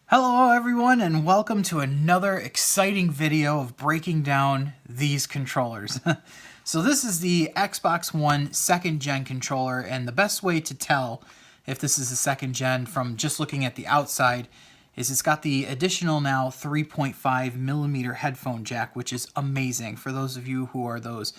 Hello everyone, and welcome to another exciting video of breaking down these controllers. So this is the Xbox One 2nd Gen controller, and the best way to tell if this is a 2nd Gen from just looking at the outside is it's got the additional now 3.5mm headphone jack, which is amazing for those of you who are those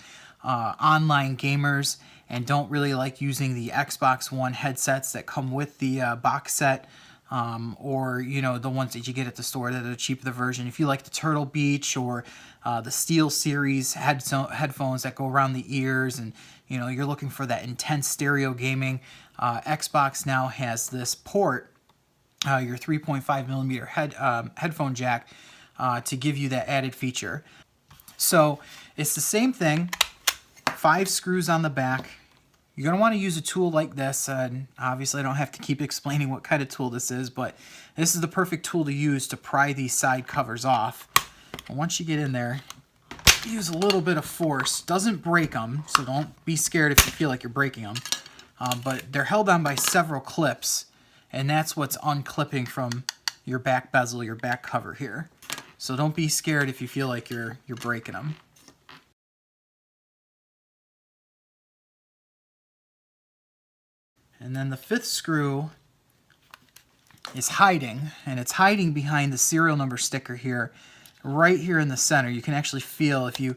online gamers and don't really like using the Xbox One headsets that come with the box set. Or, you know, the ones that you get at the store that are cheaper, the version. If you like the Turtle Beach or the Steel Series headphones that go around the ears, and, you know, you're looking for that intense stereo gaming, Xbox now has this port, your 3.5mm headphone jack, to give you that added feature. So it's the same thing, 5 screws on the back. You're going to want to use a tool like this, and obviously I don't have to keep explaining what kind of tool this is, but this is the perfect tool to use to pry these side covers off. And once you get in there, use a little bit of force. Doesn't break them, so don't be scared if you feel like you're breaking them. But they're held on by several clips, and that's what's unclipping from your back bezel, your back cover here. So don't be scared if you feel like you're breaking them. And then the 5th screw is hiding, and it's hiding behind the serial number sticker here, right here in the center. You can actually feel if you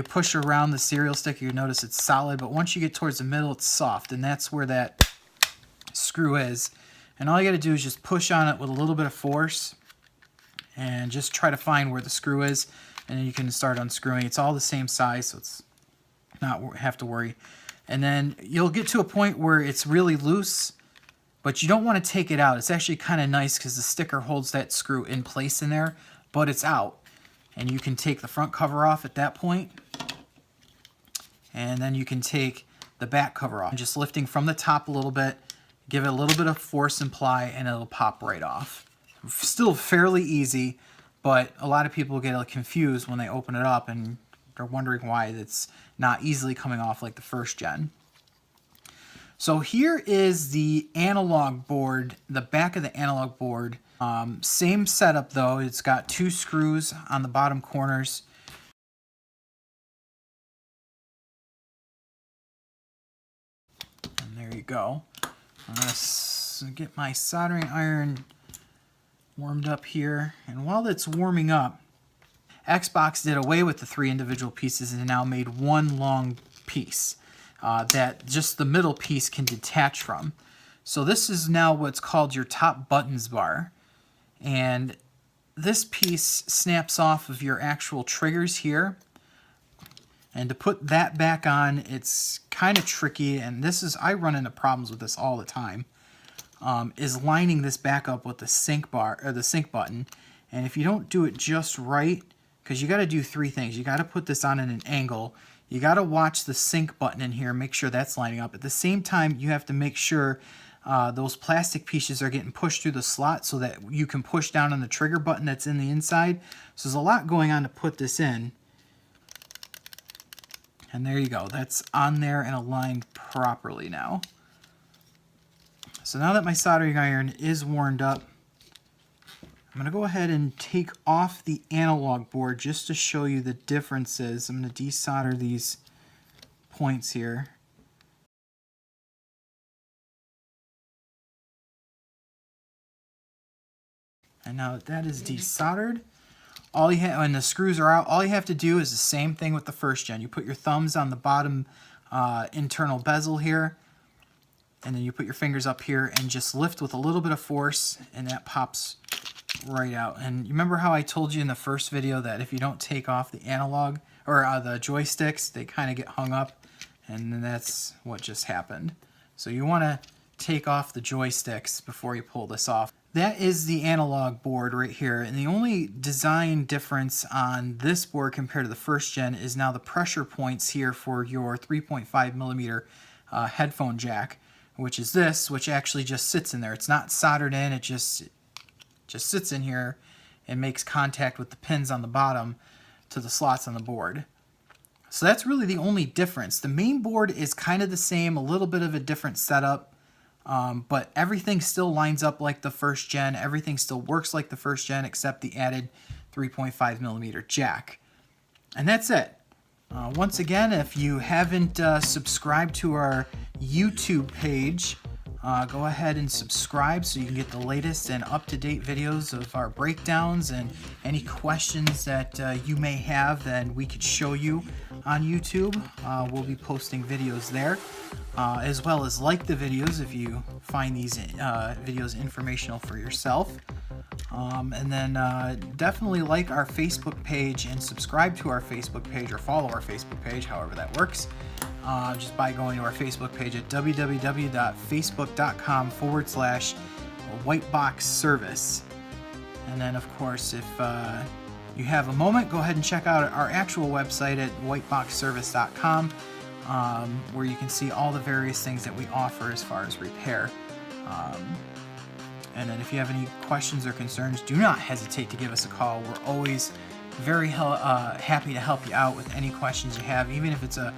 push around the serial sticker, you notice it's solid, but once you get towards the middle, it's soft, and that's where that screw is. And all you got to do is just push on it with a little bit of force, and just try to find where the screw is, and then you can start unscrewing. It's all the same size, so it's not have to worry. And then you'll get to a point where it's really loose, but you don't want to take it out. It's actually kind of nice because the sticker holds that screw in place in there, but it's out. And you can take the front cover off at that point, and then you can take the back cover off. Just lifting from the top a little bit, give it a little bit of force and ply, and it'll pop right off. Still fairly easy, but a lot of people get confused when they open it up and they're wondering why it's not easily coming off like the 1st gen. So here is the analog board, the back of the analog board. Same setup though, it's got 2 screws on the bottom corners. And there you go. I'm going to get my soldering iron warmed up here. And while that's warming up, Xbox did away with the 3 individual pieces and now made one long piece that just the middle piece can detach from. So this is now what's called your top buttons bar. And this piece snaps off of your actual triggers here. And to put that back on, it's kind of tricky, and this is, I run into problems with this all the time, is lining this back up with the sync bar or the sync button. And if you don't do it just right, because you got to do 3 things. You got to put this on at an angle. You got to watch the sync button in here, make sure that's lining up. At the same time, you have to make sure those plastic pieces are getting pushed through the slot so that you can push down on the trigger button that's in the inside. So there's a lot going on to put this in. And there you go. That's on there and aligned properly now. So now that my soldering iron is warmed up, I'm going to go ahead and take off the analog board just to show you the differences. I'm going to desolder these points here. And now that that is desoldered, all you have, when the screws are out, all you have to do is the same thing with the 1st gen. You put your thumbs on the bottom internal bezel here, and then you put your fingers up here and just lift with a little bit of force, and that pops right out. And you remember how I told you in the first video that if you don't take off the analog or the joysticks, they kind of get hung up, and then that's what just happened. So you want to take off the joysticks before you pull this off. That is the analog board right here, and the only design difference on this board compared to the 1st gen is now the pressure points here for your 3.5mm headphone jack, which is this, which actually just sits in there. It's not soldered in, it just sits in here and makes contact with the pins on the bottom. to the slots on the board. So that's really the only difference. The main board is kind of the same, a little bit of a different setup, but everything still lines up like the first gen. Everything still works like the first gen except the added 3.5mm jack. And that's it. Once again, if you haven't subscribed to our YouTube page, go ahead and subscribe so you can get the latest and up-to-date videos of our breakdowns, and any questions that you may have that we could show you on YouTube. We'll be posting videos there, as well as like the videos if you find these videos informational for yourself. And then definitely like our Facebook page and subscribe to our Facebook page, or follow our Facebook page, however that works, just by going to our Facebook page at www.facebook.com/Whitebox Service. And then, of course, if you have a moment, go ahead and check out our actual website at whiteboxservice.com, where you can see all the various things that we offer as far as repair. And then if you have any questions or concerns, do not hesitate to give us a call. We're always very happy to help you out with any questions you have, even if it's a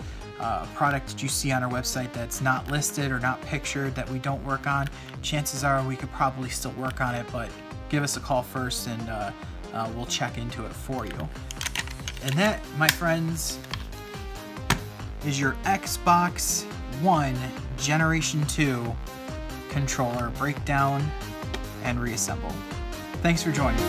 product that you see on our website that's not listed or not pictured that we don't work on. Chances are we could probably still work on it, but give us a call first and we'll check into it for you. And that, my friends, is your Xbox One Generation 2 controller breakdown and reassemble. Thanks for joining.